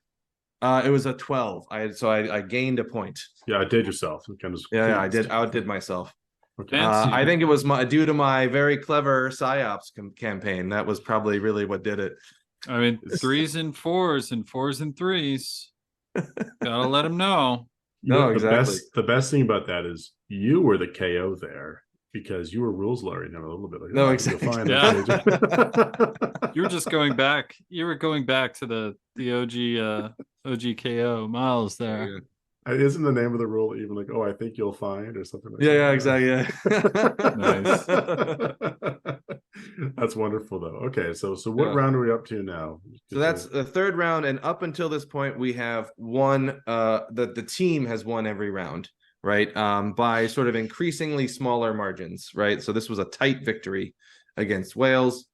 It was a 12. I gained a point. Yeah, I did yourself. Kind of Yeah, I did. I outdid myself. Okay. I think it was due to my very clever psyops campaign. That was probably really what did it. I mean, 3s and 4s and 4s and 3s. Gotta let them know. No, exactly. The best thing about that is you were the KO there because you were rules learning them a little bit. Like, no, exactly. You were just going back. You were going back to the OG KO Miles there. Yeah. Isn't the name of the rule even like, oh, I think you'll find or something like Yeah, that? Exactly. Nice. That's wonderful though. Okay, so what round are we up to now? So that's the third round, and up until this point, we have won. The team has won every round, right? By sort of increasingly smaller margins, right? So this was a tight victory against Wales,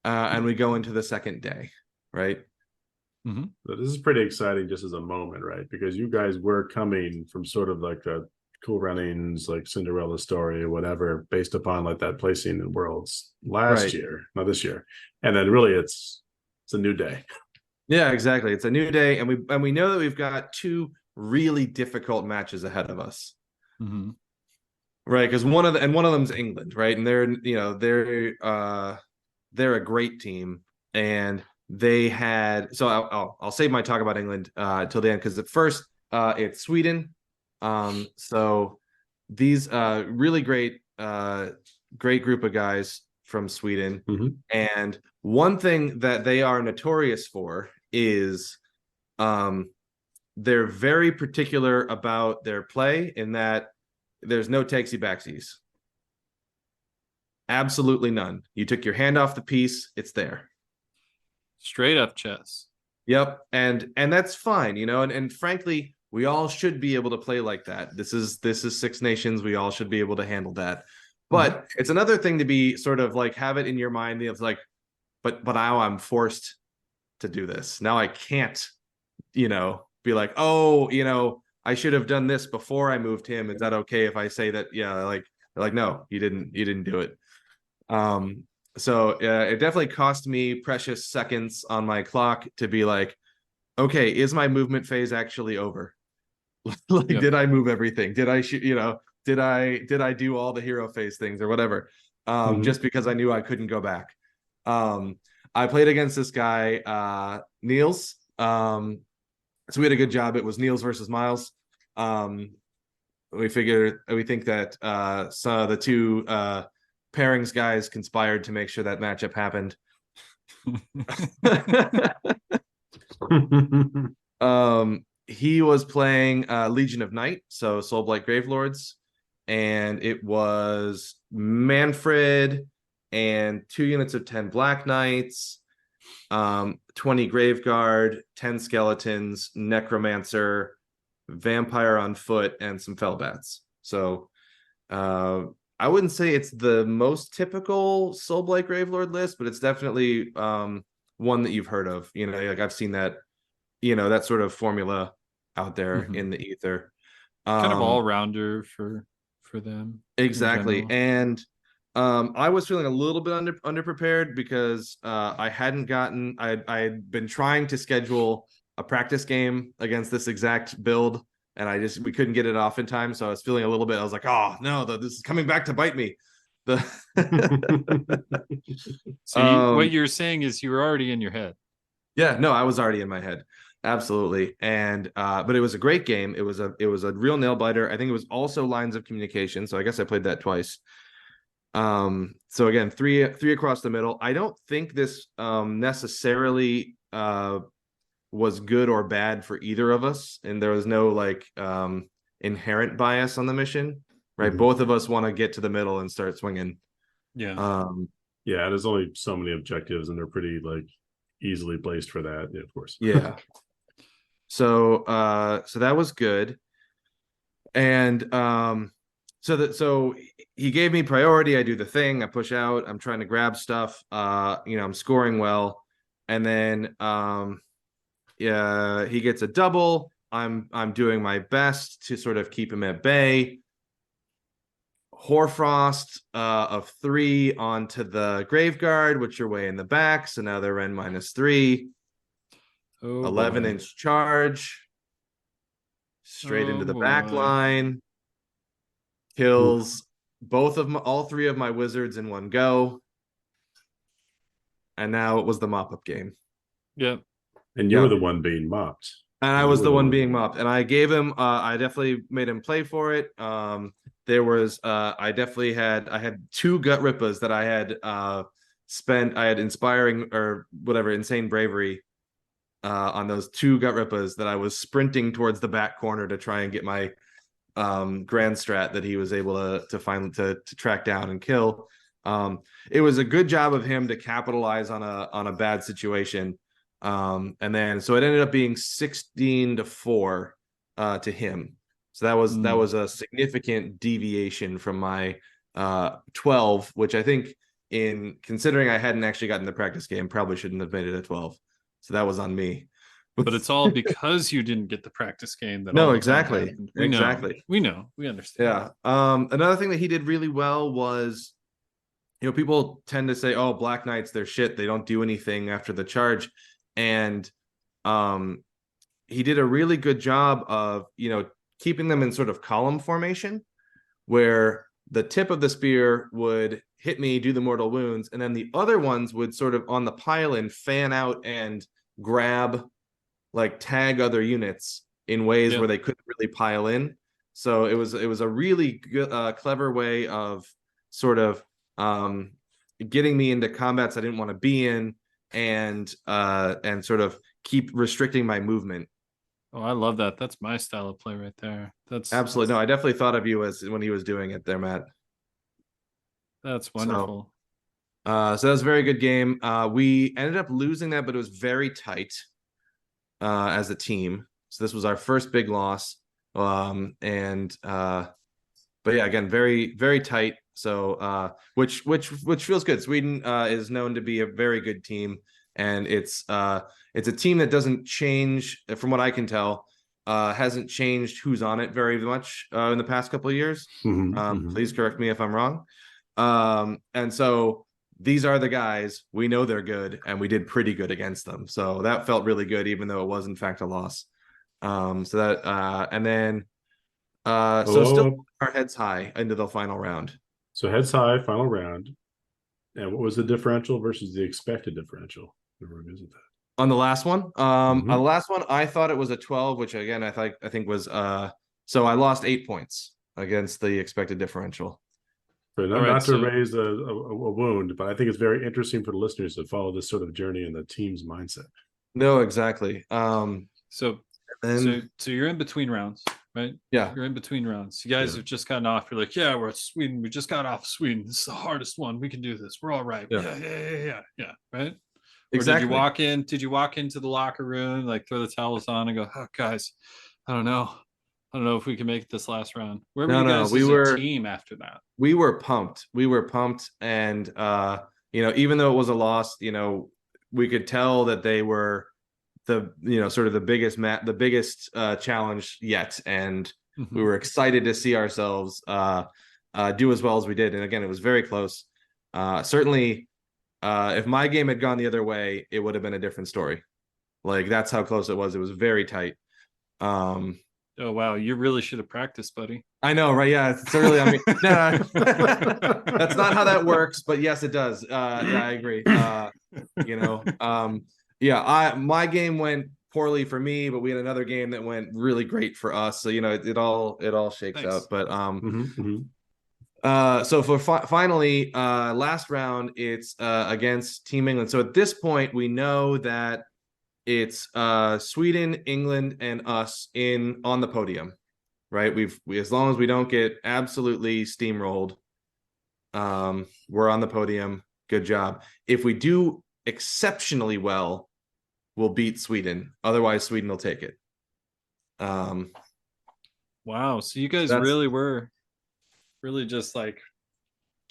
and we go into the second day, right? Mm-hmm. So this is pretty exciting just as a moment, right? Because you guys were coming from sort of like a Cool Runnings, like Cinderella story or whatever, based upon like that placing in Worlds last year, not this year. And then really it's a new day. Yeah, exactly. It's a new day, and we know that we've got 2 really difficult matches ahead of us. Mm-hmm. Right, because one of them's England, right? And they're a great team, and they had. So I'll save my talk about England till the end, because at first it's Sweden. So these really great group of guys from Sweden, and one thing that they are notorious for is they're very particular about their play, in that there's no takesy backsies. Absolutely none. You took your hand off the piece, it's there. Straight up chess. Yep. And that's fine, and frankly, we all should be able to play like that. This is Six Nations. We all should be able to handle that. But it's another thing to be sort of like, have it in your mind. It's like, but now I'm forced to do this. Now I can't, be like, oh, I should have done this before I moved him. Is that okay if I say that? Yeah, like no, you didn't do it. So it definitely cost me precious seconds on my clock to be like, okay, is my movement phase actually over? Did I move everything? Did I shoot? Did I do all the hero phase things or whatever? Just because I knew I couldn't go back. I played against this guy, Niels. So we had a good job. It was Niels versus Miles. We think that some of the 2 pairings guys conspired to make sure that matchup happened. He was playing Legion of Night, so Soulblight Gravelords, and it was Manfred and 2 units of 10 Black Knights, 20 Graveguard, 10 Skeletons, Necromancer, Vampire on foot, and some Fellbats. So I wouldn't say it's the most typical Soulblight Gravelord list, but it's definitely one that you've heard of. Like I've seen that, that sort of formula out there in the ether. Kind of all-rounder for them. Exactly. And I was feeling a little bit underprepared because I had been trying to schedule a practice game against this exact build, and we couldn't get it off in time. So I was feeling a little bit, I was like, oh no, this is coming back to bite me. So what you're saying is you were already in your head. Yeah, no, I was already in my head. Absolutely. And but it was a great game. It was a real nail biter. I think it was also Lines of Communication. So I guess I played that twice. So again, three across the middle. I don't think this necessarily was good or bad for either of us, and there was no inherent bias on the mission, right? Both of us want to get to the middle and start swinging. Yeah. Yeah, there's only so many objectives, and they're pretty easily placed for that. Yeah, of course. Yeah. So that was good. And so he gave me priority. I do the thing, I push out, I'm trying to grab stuff, I'm scoring well, and then yeah, he gets a double. I'm doing my best to sort of keep him at bay. Hoarfrost of 3 onto the Graveguard, which are way in the back, so now they're Ren -3. 11-inch charge straight into the back line. Kills all 3 of my wizards in one go. And now it was the mop-up game. Yep. And you were the one being mopped. And I was the one being mopped. And I gave him I definitely made him play for it. There was I had 2 gut rippas that I had inspiring or whatever insane bravery on those 2 gut rippas that I was sprinting towards the back corner to try and get my grand strat that he was able to find to track down and kill. It was a good job of him to capitalize on a bad situation. And then so it ended up being 16-4 to him. So that was a significant deviation from my 12, which I think, in considering I hadn't actually gotten the practice game, probably shouldn't have made it a 12. So that was on me. But it's all because you didn't get the practice game. No, exactly. We know. We understand. Yeah. Another thing that he did really well was, people tend to say, "Oh, Black Knights, they're shit. They don't do anything after the charge," and he did a really good job of, keeping them in sort of column formation, where the tip of the spear would hit me, do the mortal wounds, and then the other ones would sort of on the pile-in fan out and grab, like tag other units in ways where they couldn't really pile in. So it was a really good, clever way of sort of getting me into combats I didn't want to be in, and sort of keep restricting my movement. Oh, I love that. That's my style of play right there. That's absolutely. No, I definitely thought of you as when he was doing it there, Matt. That's wonderful. So that was a very good game. We ended up losing that, but it was very tight as a team. So this was our first big loss. But yeah, again, very, very tight. So which feels good. Sweden is known to be a very good team, and it's a team that doesn't change, from what I can tell, hasn't changed who's on it very much in the past couple of years. Please correct me if I'm wrong. And so these are the guys, we know they're good, and we did pretty good against them. So that felt really good, even though it was in fact a loss. So that and then still our heads high into the final round. So heads high, final round. And what was the differential versus the expected differential? We'll revisit that. On the last one, on the last one, I thought it was a 12, which again I think was so I lost 8 points against the expected differential. But not to raise a wound, but I think it's very interesting for the listeners to follow this sort of journey in the team's mindset. No, exactly. So you're in between rounds, right? Yeah, you're in between rounds. You guys have just gotten off. You're like, yeah, we're at Sweden. We just got off Sweden. This is the hardest one. We can do this. We're all right. Yeah. Right. Exactly. Or did you walk into the locker room, like throw the towels on and go, oh, guys, I don't know if we can make it this last round. Where were you guys as a team after that? We were pumped. And even though it was a loss, we could tell that they were the sort of the biggest challenge yet, and we were excited to see ourselves do as well as we did. And again, it was very close. Certainly, if my game had gone the other way, it would have been a different story. Like, that's how close it was. It was very tight. Oh wow, you really should have practiced, buddy. I know, right? Yeah, it's really. I mean, that's not how that works, but yes, it does. Yeah, I agree. My game went poorly for me, but we had another game that went really great for us. So it all shakes out. But so for finally, last round, it's against Team England. So at this point, we know that it's Sweden, England, and us on the podium, right? We as long as we don't get absolutely steamrolled, we're on the podium. Good job. If we do exceptionally well, we'll beat Sweden. Otherwise, Sweden will take it. Wow. So you guys really were really just like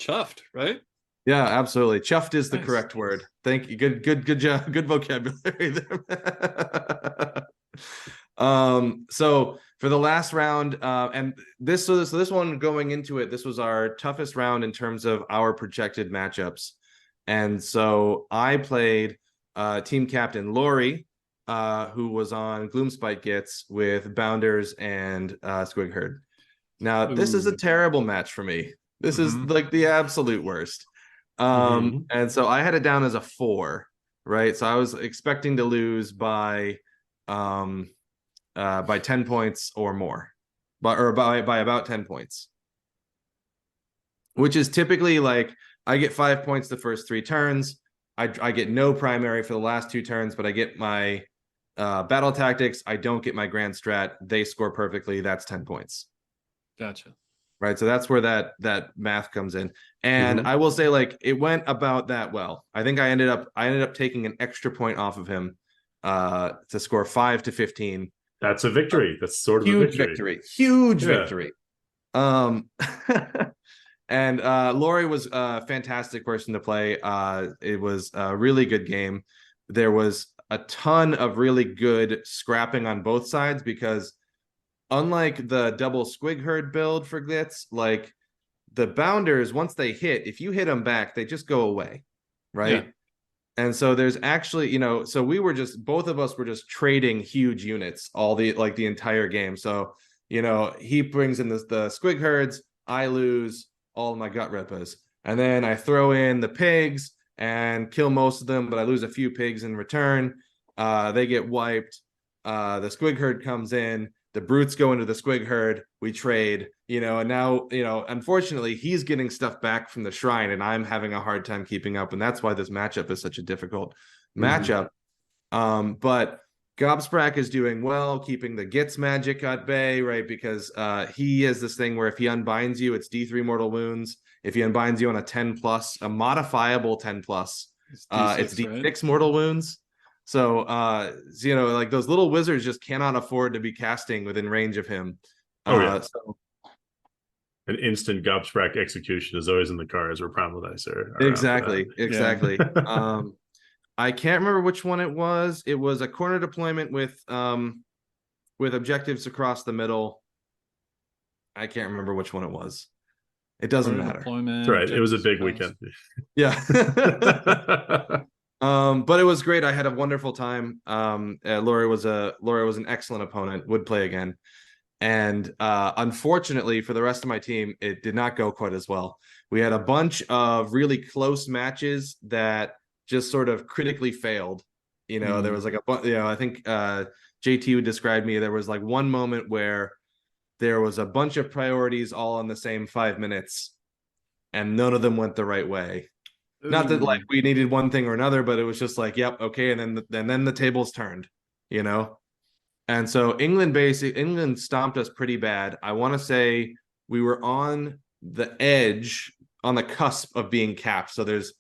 chuffed, right? Yeah, absolutely. Chuffed is the Nice. correct word. Thank you. Good job. Good vocabulary there. So for the last round, and this one going into it, this was our toughest round in terms of our projected matchups. And so I played team captain Lori, who was on Gloomspite Gits with Bounders and Squig Herd. Now, this is a terrible match for me. This is like the absolute worst. And so I had it down as a 4, right? So I was expecting to lose by 10 points or more, by about 10 points, which is typically like I get 5 points the first 3 turns. I get no primary for the last 2 turns, but I get my battle tactics. I don't get my grand strat. They score perfectly. That's 10 points. Gotcha. Right. So that's where that math comes in. And I will say, like, it went about that well. I think I ended up taking an extra point off of him to score 5 to 15. That's a victory. That's sort of huge a victory. Huge victory. And Lori was a fantastic person to play. It was a really good game. There was a ton of really good scrapping on both sides because unlike the double Squig Herd build for Glitz, like the Bounders, once they hit, if you hit them back, they just go away, right? Yeah. And so there's actually, so both of us were just trading huge units the entire game. So, he brings in the Squig Herds, I lose all of my gut rippas. And then I throw in the pigs and kill most of them, but I lose a few pigs in return. They get wiped. The Squig Herd comes in. The brutes go into the Squig Herd. We trade, and now, unfortunately, he's getting stuff back from the shrine, and I'm having a hard time keeping up. And that's why this matchup is such a difficult matchup. But Gobsprak is doing well, keeping the Gits magic at bay, right? Because he has this thing where if he unbinds you, it's D3 mortal wounds. If he unbinds you on a 10+, a modifiable 10+, it's D6 right? Mortal wounds. So, like those little wizards just cannot afford to be casting within range of him. So an instant Gobsprak execution is always in the cards where Promuldice are exactly. Yeah. I can't remember which one it was. It was a corner deployment with objectives across the middle. I can't remember which one it was. It doesn't matter. That's right. It was a big weekend. Yeah. But it was great. I had a wonderful time. Lori was an excellent opponent, would play again. And unfortunately for the rest of my team, it did not go quite as well. We had a bunch of really close matches that just sort of critically failed. There was like I think JT would describe me. There was like one moment where there was a bunch of priorities all in the same 5 minutes, and none of them went the right way. Not that like we needed one thing or another, but it was just like, yep, okay, and then the tables turned, And so England stomped us pretty bad. I want to say we were on the edge, on the cusp of being capped. So there's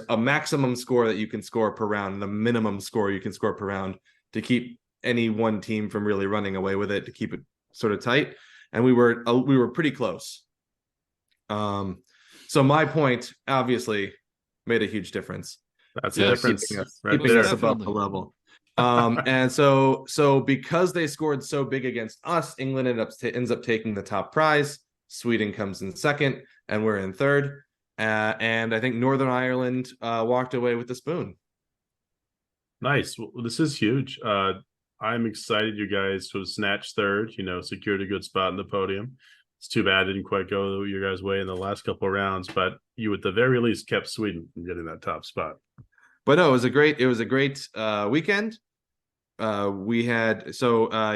a maximum score that you can score per round, and the minimum score you can score per round to keep any one team from really running away with it, to keep it sort of tight. And we were pretty close. So my point obviously made a huge difference. That's the difference. Keeping us above the level. And so because they scored so big against us, England ends up taking the top prize. Sweden comes in second, and we're in third. And I think Northern Ireland walked away with the spoon. Nice. Well, this is huge. I'm excited you guys to snatch third, secured a good spot in the podium. It's too bad it didn't quite go your guys' way in the last couple of rounds, but you at the very least kept Sweden from getting that top spot. But no, it was a great weekend. We had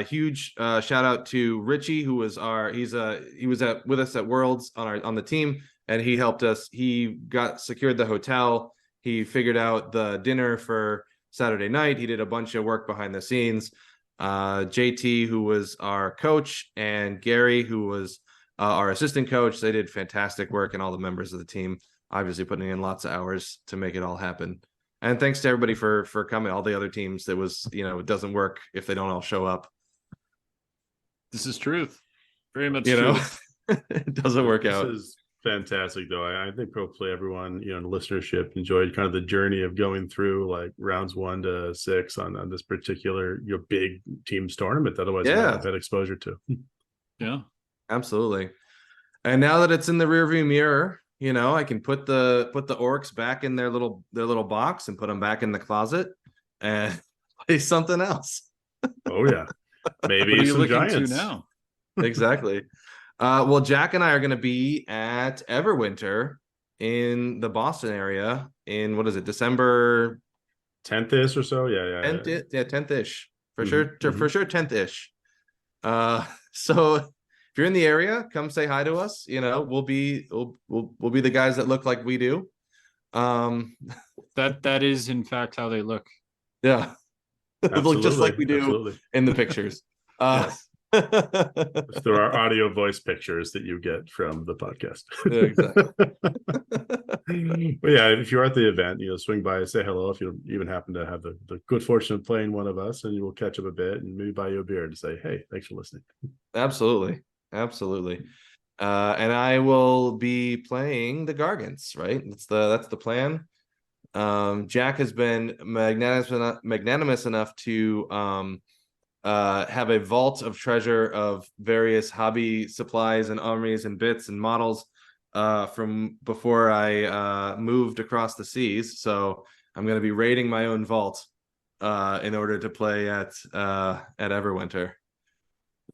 huge shout out to Richie, who was with us at Worlds on the team, and he helped us. He secured the hotel. He figured out the dinner for Saturday night. He did a bunch of work behind the scenes. JT, who was our coach, and Gary, who was our assistant coach, they did fantastic work, and all the members of the team obviously putting in lots of hours to make it all happen. And thanks to everybody for coming. All the other teams, it was, it doesn't work if they don't all show up. This is truth. Very much truth. it doesn't work This out. is fantastic, though. I think hopefully everyone, in listenership enjoyed kind of the journey of going through like rounds 1 to 6 on this particular big teams tournament that otherwise might have had exposure to. Yeah, absolutely. And now that it's in the rearview mirror, I can put the orcs back in their little box and put them back in the closet and play something else. Oh yeah, maybe what are you some looking giants to now? Exactly. Well, Jack and I are going to be at Everwinter in the Boston area in what is it, December 10th-ish or so? Yeah. 10th-ish for Mhm, sure. For sure, 10th-ish. So if you're in the area, come say hi to us. We'll be the guys that look like we do. That is in fact how they look. Yeah. Look just like we do in the pictures. Yes. There are audio voice pictures that you get from the podcast. Yeah, exactly. But yeah, if you're at the event, swing by and say hello. If you even happen to have the good fortune of playing one of us, and you will catch up a bit and maybe buy you a beer to say, hey, thanks for listening. Absolutely. And I will be playing the Gargants, right? That's the plan. Jack has been magnanimous enough to have a vault of treasure of various hobby supplies and armies and bits and models from before I moved across the seas. So I'm going to be raiding my own vault in order to play at Everwinter.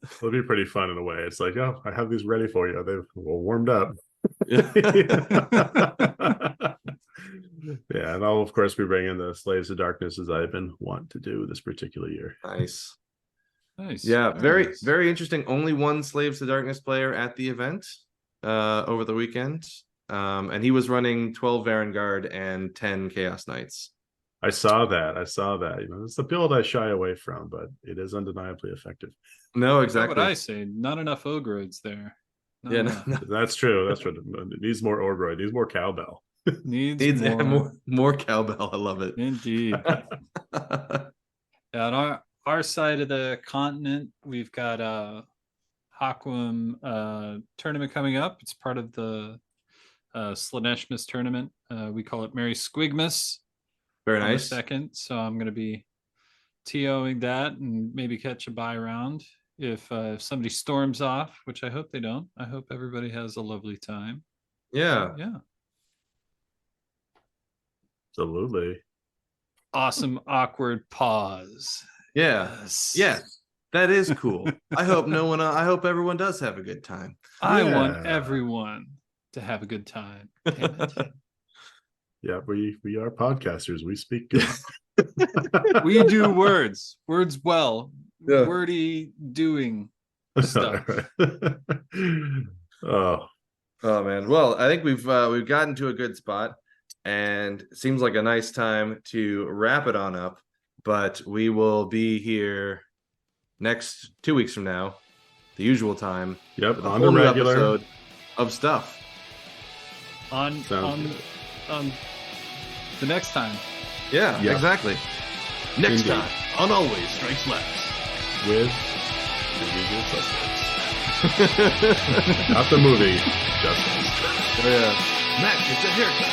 It'll be pretty fun in a way. It's like, oh, I have these ready for you. They've warmed up. Yeah, and I'll of course be bringing the Slaves of Darkness as I've been wanting to do this particular year. Nice. Yeah, very nice. very interesting. Only one Slaves to Darkness player at the event over the weekend, and he was running 12 Varangard and 10 Chaos Knights. I saw that. It's a build I shy away from, but it is undeniably effective. No, exactly. What I say, not enough Ogroids there. No. That's true. It needs more Orgroid. It needs more cowbell. Needs more cowbell. I love it. Indeed. On our side of the continent, we've got a Hakwam tournament coming up. It's part of the Slaneshmas tournament. We call it Merry Squigmas. Very nice. Second, so I'm going to be TOing that and maybe catch a buy round if somebody storms off, which I hope they don't. I hope everybody has a lovely time. Yeah. Absolutely. Awesome awkward pause. Yes. That is cool. I hope everyone does have a good time. I want everyone to have a good time. Damn it. Yeah, we are podcasters. We speak good. We do words well. Yeah. Wordy doing stuff. Oh man. Well, I think we've gotten to a good spot, and it seems like a nice time to wrap it on up. But we will be here next 2 weeks from now, the usual time. Yep, on the regular episode of stuff. On the next time. Yeah, exactly. Next time on Always Strikes Last with the usual suspects. Not the movie, just us. Matt gets a haircut.